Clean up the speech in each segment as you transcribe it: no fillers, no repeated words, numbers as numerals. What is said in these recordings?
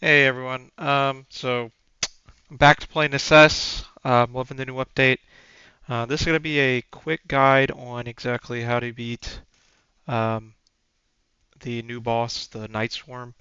Hey everyone. I'm back to play Necesse. Loving the new update. This is going to be a quick guide on exactly how to beat um, the new boss, the Night Swarm.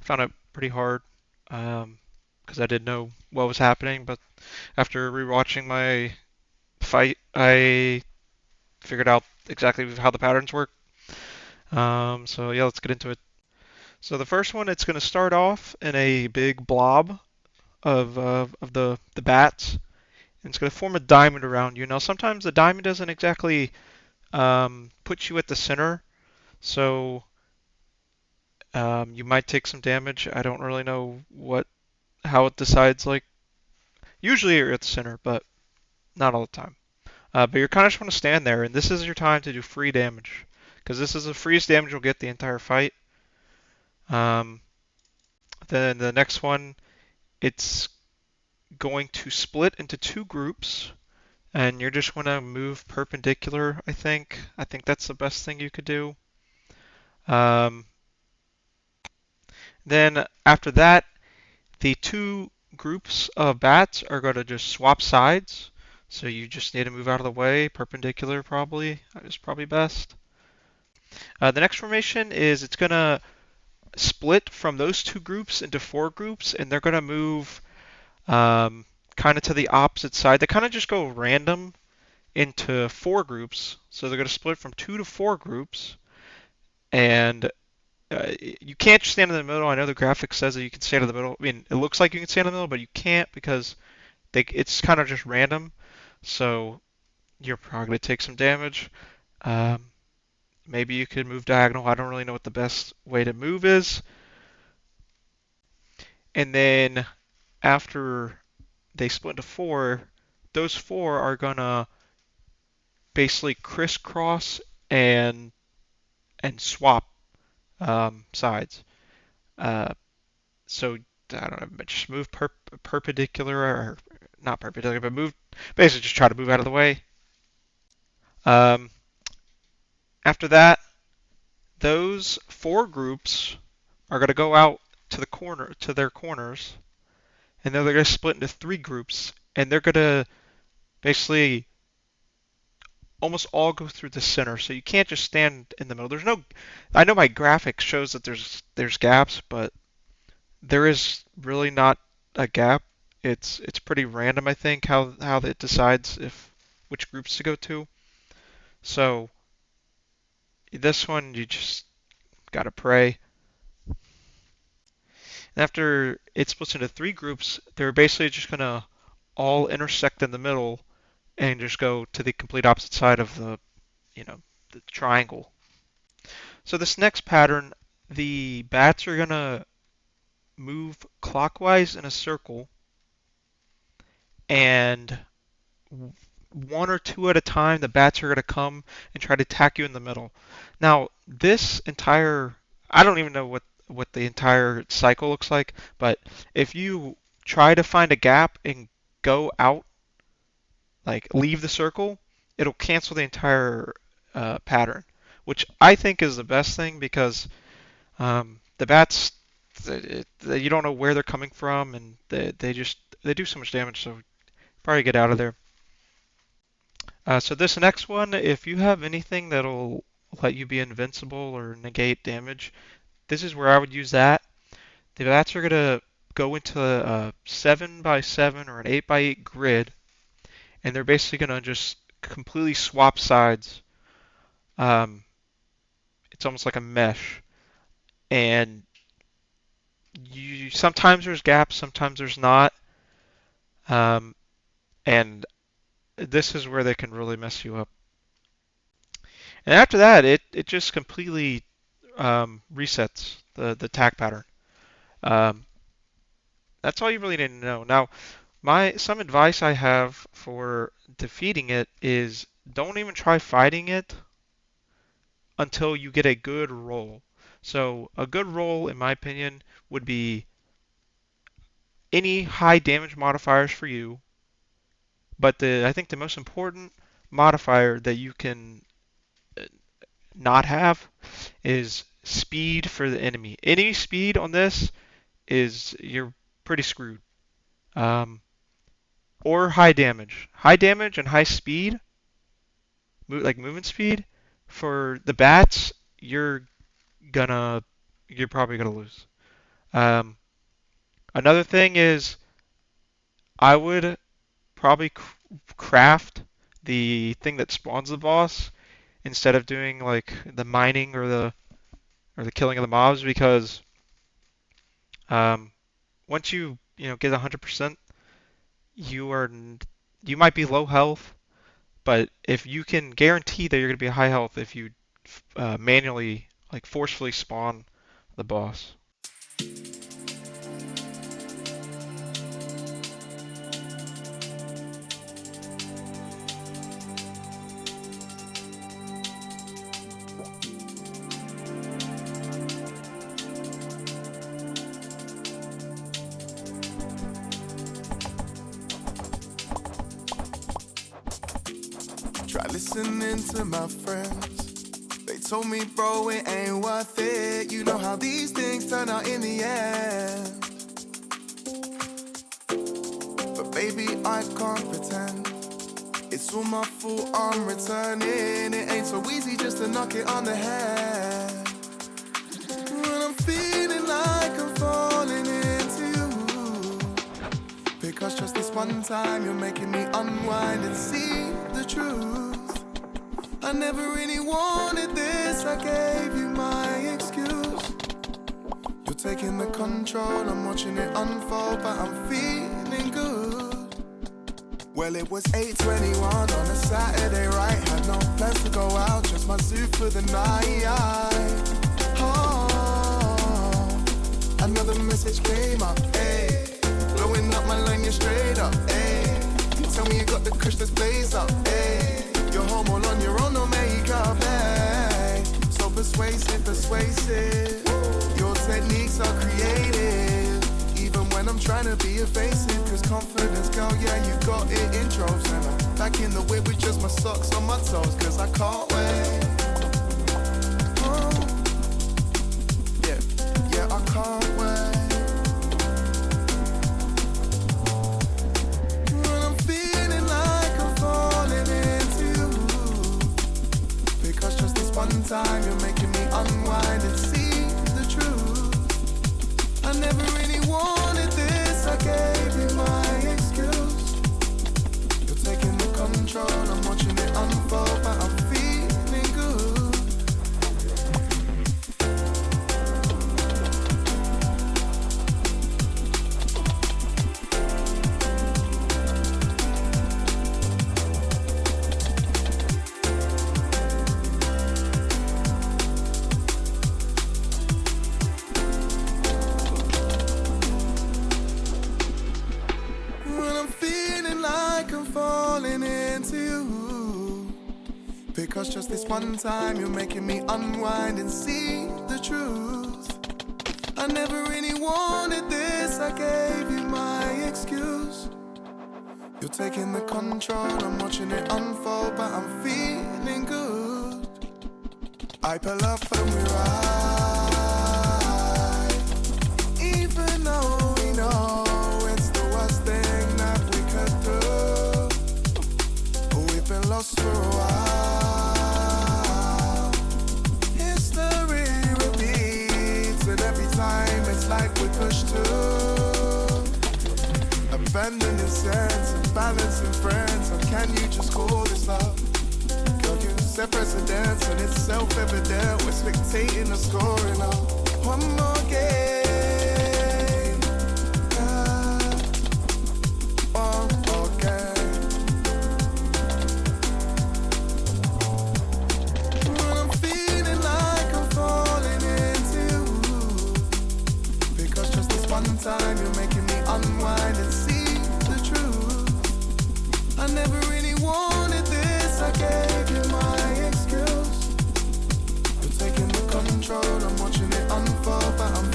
I found it pretty hard because I didn't know what was happening, but after rewatching my fight, I figured out exactly how the patterns work. So yeah, let's get into it. So the first one, it's going to start off in a big blob of the bats. And it's going to form a diamond around you. Now, sometimes the diamond doesn't exactly put you at the center, so you might take some damage. I don't really know how it decides. Like usually you're at the center, but not all the time. But you're kind of just want to stand there, and this is your time to do free damage because this is the freest damage you'll get the entire fight. Um, then the next one, it's going to split into two groups. And you're just going to move perpendicular, I think. I think that's the best thing you could do. Um, then after that, the two groups of bats are going to just swap sides. So you just need to move out of the way, perpendicular probably is probably best. The next formation is it's going to split from those two groups into four groups, and they're going to move kind of to the opposite side. They kind of just go random into four groups. So they're going to split from two to four groups. And you can't just stand in the middle. I know the graphic says that you can stand in the middle. I mean, it looks like you can stand in the middle, but you can't because it's kind of just random. So you're probably going to take some damage. Um, Maybe you could move diagonal. I don't really know what the best way to move is. And then after they split into four, those four are going to basically crisscross and swap sides. Uh, so I don't know, just move perpendicular or not perpendicular, but move basically just try to move out of the way. Um, After that, those four groups are going to go out to their corners, and then they're going to split into three groups, and they're going to basically almost all go through the center. So you can't just stand in the middle. There's no, I know my graphic shows that there's gaps, but there is really not a gap. It's pretty random, I think, how it decides if which groups to go to. So this one you just gotta pray. And after it splits into three groups, they're basically just gonna all intersect in the middle and just go to the complete opposite side of the triangle. So this next pattern, the bats are gonna move clockwise in a circle and one or two at a time, the bats are going to come and try to attack you in the middle. Now, this entire, I don't even know what the entire cycle looks like, but if you try to find a gap and go out, like leave the circle, it'll cancel the entire pattern, which I think is the best thing because the bats, you don't know where they're coming from, and they do so much damage, so probably get out of there. So this next one, if you have anything that'll let you be invincible or negate damage, this is where I would use that. The bats are gonna go into a 7 by 7 or an 8 by 8 grid, and they're basically gonna just completely swap sides. Um, it's almost like a mesh, and you sometimes there's gaps, sometimes there's not, um, and this is where they can really mess you up. And after that, it just completely resets the attack pattern. Um, that's all you really need to know. Now, my some advice I have for defeating it is don't even try fighting it until you get a good roll. So a good roll, in my opinion, would be any high damage modifiers for you, but I think the most important modifier that you can uh, not have is speed for the enemy. Enemy speed on this is you're pretty screwed. Um, or high damage. High damage and high speed, like movement speed, for the bats, gonna you're probably gonna lose. Um, Another thing is I would probably craft the thing that spawns the boss instead of doing like the mining or the killing of the mobs because um, once you get 100%, you are you might be low health, but if you can guarantee that you're going to be high health if you manually like forcefully spawn the boss. Try listening to my friends. They told me, bro, it ain't worth it. You know how these things turn out in the end. But baby, I can't pretend. It's all my fault, I'm returning. It ain't so easy just to knock it on the head. When I'm feeling like I'm falling into you, because just this one time you're making me unwind and see the truth. I never really wanted this, I gave you my excuse. You're taking the control, I'm watching it unfold, but I'm feeling good. Well, it was 8:21 on a Saturday, right? Had no plans to go out, just my suit for the night. Oh, another message came up, ayy. Blowing up my line, you're straight up, ayy. You tell me you got the kush that's blaze up, ayy. You're home all on your own, no makeup, ayy. So persuasive, persuasive. Your techniques are creative. Even when I'm trying to be evasive, cause confidence, girl, yeah, you got it in droves. And I'm back in the whip with just my socks on my toes, cause I can't wait. Oh, yeah, I can't wait. When I'm feeling like I'm falling into you, because just this one time you're making me unwind and see the truth. I never really wanted this, I gave you my excuse. You're taking the control, I'm watching it unfold, but I'm feeling good. When I'm feeling like I'm falling into you, because just this one time you're making me unwind and see the truth. I never really wanted this, I gave you my excuse. You're taking the control, I'm watching it unfold, but I'm feeling good. I pull up and we ride, even though we know it's the worst thing that we could do. We've been lost for a while. History repeats, and every time it's like we push to abandoning sense and balancing friends. And can you just call this love? Girl, you set precedence and it's self-evident. We're spectating the scoring of one more game. One more game. When I'm feeling like I'm falling into you, because just this one time you're making me unwind and see the truth. I never really wanted this, I gave you my excuse. You're taking the control, I'm watching it unfold, but I'm